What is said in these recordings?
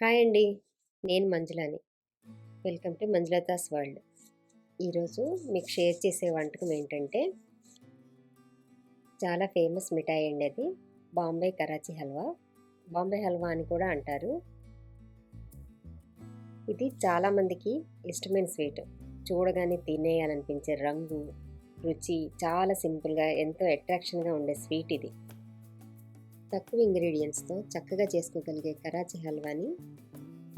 Hi అండి. నేను మంజులాని. Welcome to Manjulatha's world. ఈరోజు మీకు షేర్ చేసే వంటకం ఏంటంటే చాలా ఫేమస్ మిఠాయి అండి అది. బాంబే కరాచీ హల్వా. బాంబే హల్వా అని కూడా అంటారు. ఇది చాలామందికి ఇష్టమైన స్వీట్. చూడగానే తినేయాలనిపించే రంగు, రుచి చాలా సింపుల్గా ఎంతో అట్రాక్షన్గా ఉండే స్వీట్ ఇది. తక్కువ ఇంగ్రీడియంట్స్తో చక్కగా చేసుకోగలిగే కరాచీ హల్వాని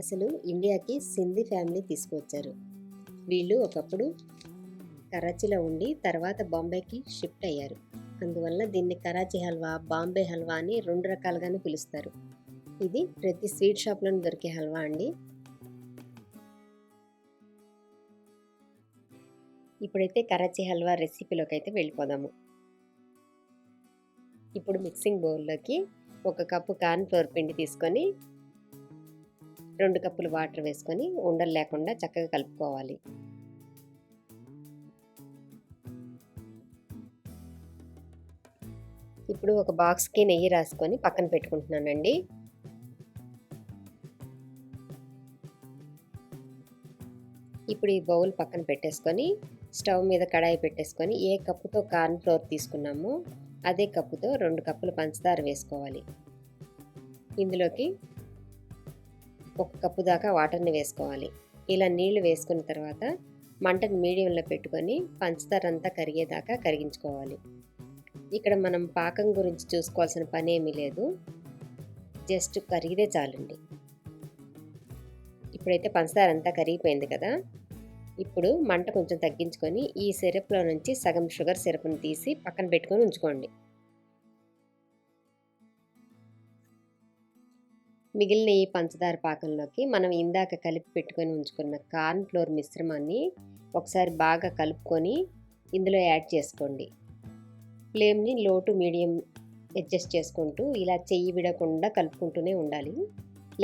అసలు ఇండియాకి సింధీ ఫ్యామిలీ తీసుకువచ్చారు. వీళ్ళు ఒకప్పుడు కరాచీలో ఉండి తర్వాత బాంబేకి షిఫ్ట్ అయ్యారు. అందువల్ల దీన్ని కరాచీ హల్వా, బాంబే హల్వా అని 2 రకాలుగానే పిలుస్తారు. ఇది ప్రతి స్వీట్ షాప్లోనే దొరికే హల్వా అండి. ఇప్పుడైతే కరాచీ హల్వా రెసిపీలోకి అయితే వెళ్ళిపోదాము. ఇప్పుడు మిక్సింగ్ బౌల్లోకి 1 కప్పు కార్న్ ఫ్లోర్ పిండి తీసుకొని 2 కప్పులు వాటర్ వేసుకొని ఉండలు లేకుండా చక్కగా కలుపుకోవాలి. ఇప్పుడు ఒక బాక్స్కి నెయ్యి రాసుకొని పక్కన పెట్టుకుంటున్నానండి. ఇప్పుడు ఈ బౌల్ పక్కన పెట్టేసుకొని స్టవ్ మీద కడాయి పెట్టేసుకొని ఏ కప్పుతో కార్న్ ఫ్లోర్ తీసుకున్నామో అదే కప్పుతో 2 కప్పులు పంచదార వేసుకోవాలి. ఇందులోకి 1 కప్పు దాకా వాటర్ని వేసుకోవాలి. ఇలా నీళ్లు వేసుకున్న తర్వాత మంటను మీడియంలో పెట్టుకొని పంచదార అంతా కరిగేదాకా కరిగించుకోవాలి. ఇక్కడ మనం పాకం గురించి చూసుకోవాల్సిన పని ఏమీ లేదు, జస్ట్ కరిగితే చాలండి. ఇప్పుడైతే పంచదార అంతా కరిగిపోయింది కదా. ఇప్పుడు మంట కొంచెం తగ్గించుకొని ఈ సిరప్లో నుంచి సగం షుగర్ సిరప్ని తీసి పక్కన పెట్టుకొని ఉంచుకోండి. మిగిలిన ఈ పంచదార పాకంలోకి మనం ఇందాక కలిపి పెట్టుకొని ఉంచుకున్న కార్న్ ఫ్లోర్ మిశ్రమాన్ని ఒకసారి బాగా కలుపుకొని ఇందులో యాడ్ చేసుకోండి. ఫ్లేమ్ని లో టు మీడియం అడ్జస్ట్ చేసుకుంటూ ఇలా చెయ్యి విడకుండా కలుపుకుంటూనే ఉండాలి,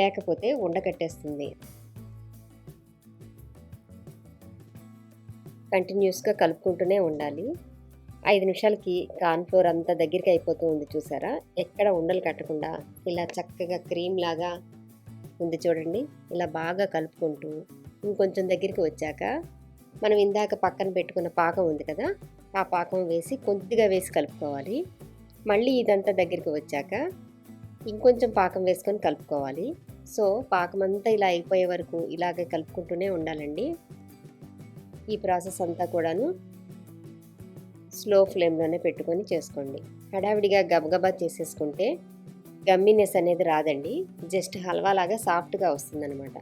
లేకపోతే ఉండకట్టేస్తుంది. కంటిన్యూస్గా కలుపుకుంటూనే ఉండాలి. 5 నిమిషాలకి కార్న్ ఫ్లోర్ అంతా దగ్గరికి అయిపోతూ ఉంది చూసారా. ఎక్కడ ఉండలు కట్టకుండా ఇలా చక్కగా క్రీమ్ లాగా ఉంది చూడండి. ఇలా బాగా కలుపుకుంటూ ఇంకొంచెం దగ్గరికి వచ్చాక మనం ఇందాక పక్కన పెట్టుకున్న పాకం ఉంది కదా, ఆ పాకం వేసి కొద్దిగా వేసి కలుపుకోవాలి. మళ్ళీ ఇదంతా దగ్గరికి వచ్చాక ఇంకొంచెం పాకం వేసుకొని కలుపుకోవాలి. సో పాకం అంతా ఇలా అయిపోయే వరకు ఇలాగే కలుపుకుంటూనే ఉండాలండి. ఈ ప్రాసెస్ అంతా కూడాను స్లో ఫ్లేమ్లోనే పెట్టుకొని చేసుకోండి. హడావిడిగా గబగబా చేసేసుకుంటే గమ్మినెస్ అనేది రాదండి, జస్ట్ హల్వా లాగా సాఫ్ట్గా వస్తుందన్నమాట.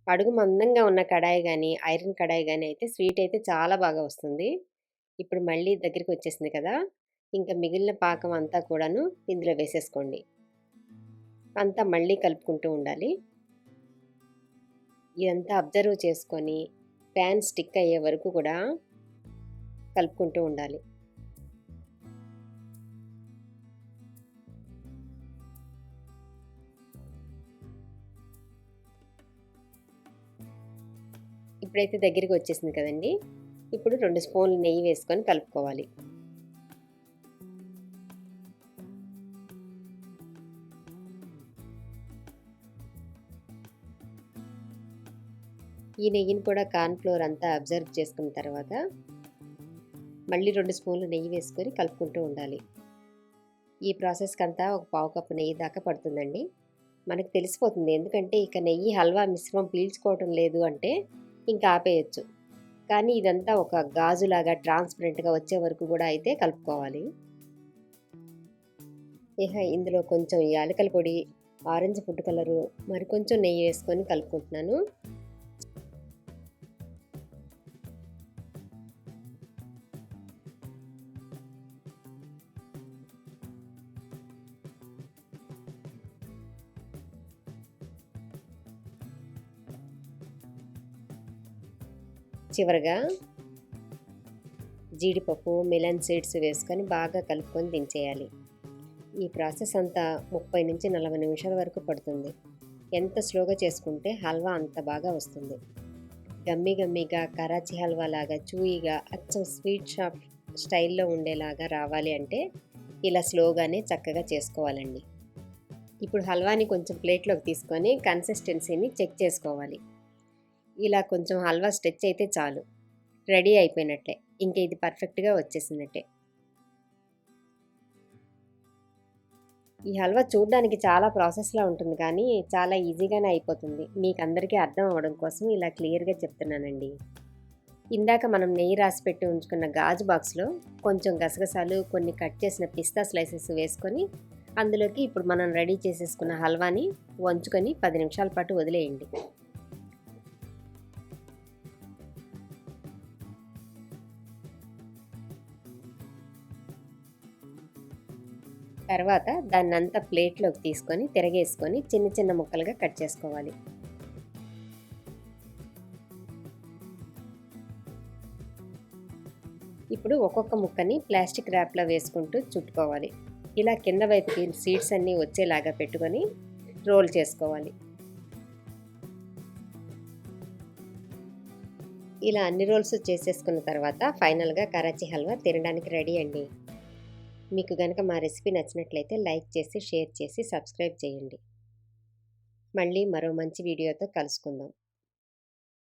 అడుగు మందంగా ఉన్న కడాయి కానీ ఐరన్ కడాయి కానీ అయితే స్వీట్ అయితే చాలా బాగా వస్తుంది. ఇప్పుడు మళ్ళీ దగ్గరికి వచ్చేసింది కదా, ఇంకా మిగిలిన పాకం అంతా కూడాను ఇందులో వేసేసుకోండి. అంతా మళ్ళీ కలుపుకుంటూ ఉండాలి. ఇదంతా అబ్జర్వ్ చేసుకొని ప్యాన్ స్టిక్ అయ్యే వరకు కూడా కలుపుకుంటూ ఉండాలి. ఇప్పుడైతే దగ్గరికి వచ్చేసింది కదండి. ఇప్పుడు 2 స్పూన్లు నెయ్యి వేసుకొని కలుపుకోవాలి. ఈ నెయ్యిని కూడా కార్న్ ఫ్లోర్ అంతా అబ్జర్వ్ చేసుకున్న తర్వాత మళ్ళీ 2 స్పూన్లు నెయ్యి వేసుకొని కలుపుకుంటూ ఉండాలి. ఈ ప్రాసెస్కి అంతా ఒక పావు కప్పు నెయ్యి దాకా పడుతుందండి. మనకు తెలిసిపోతుంది, ఎందుకంటే ఇక నెయ్యి హల్వా మిశ్రమం పీల్చుకోవటం లేదు అంటే ఇంకా ఆపేయచ్చు. కానీ ఇదంతా ఒక గాజులాగా ట్రాన్స్పరెంట్గా వచ్చే వరకు కూడా అయితే కలుపుకోవాలి. ఇక ఇందులో కొంచెం యాలకల పొడి, ఆరెంజ్ ఫుడ్ కలరు, మరికొంచెం నెయ్యి వేసుకొని కలుపుకుంటున్నాను. చివరగా జీడిపప్పు, మిలన్ సీడ్స్ వేసుకొని బాగా కలుపుకొని దించేయాలి. ఈ ప్రాసెస్ అంతా 30 నుంచి 40 నిమిషాల వరకు పడుతుంది. ఎంత స్లోగా చేసుకుంటే హల్వా అంత బాగా వస్తుంది. గమ్మీగా కరాచీ హల్వా లాగా చూయిగా అచ్చం స్వీట్ షాప్ స్టైల్లో ఉండేలాగా రావాలి అంటే ఇలా స్లోగానే చక్కగా చేసుకోవాలండి. ఇప్పుడు హల్వాని కొంచెం ప్లేట్లోకి తీసుకొని కన్సిస్టెన్సీని చెక్ చేసుకోవాలి. ఇలా కొంచెం హల్వా స్ట్రెచ్ అయితే చాలు, రెడీ అయిపోయినట్లే. ఇంక ఇది పర్ఫెక్ట్గా వచ్చేసినట్టే. ఈ హల్వా చూడడానికి చాలా ప్రాసెస్లా ఉంటుంది, కానీ చాలా ఈజీగానే అయిపోతుంది. మీకు అందరికీ అర్థం అవ్వడం కోసం ఇలా క్లియర్గా చెప్తున్నానండి. ఇందాక మనం నెయ్యి రాసి పెట్టి ఉంచుకున్న గాజు బాక్స్లో కొంచెం గసగసాలు, కొన్ని కట్ చేసిన పిస్తా స్లైసెస్ వేసుకొని అందులోకి ఇప్పుడు మనం రెడీ చేసేసుకున్న హల్వాని వంచుకొని 10 నిమిషాల పాటు వదిలేయండి. తర్వాత దాన్నంతా ప్లేట్లోకి తీసుకొని తిరగేసుకొని చిన్న చిన్న ముక్కలుగా కట్ చేసుకోవాలి. ఇప్పుడు ఒక్కొక్క ముక్కని ప్లాస్టిక్ ర్యాప్లో వేసుకుంటూ చుట్టుకోవాలి. ఇలా కింద వైపుకి సీడ్స్ అన్నీ వచ్చేలాగా పెట్టుకొని రోల్ చేసుకోవాలి. ఇలా అన్ని రోల్స్ చేసేసుకున్న తర్వాత ఫైనల్గా కరాచీ హల్వా తినడానికి రెడీ అండి. మీకు గనక మా రెసిపీ నచ్చినట్లయితే లైక్ చేసి, షేర్ చేసి, సబ్స్క్రైబ్ చేయండి. మళ్ళీ మరో మంచి వీడియోతో కలుసుకుందాం.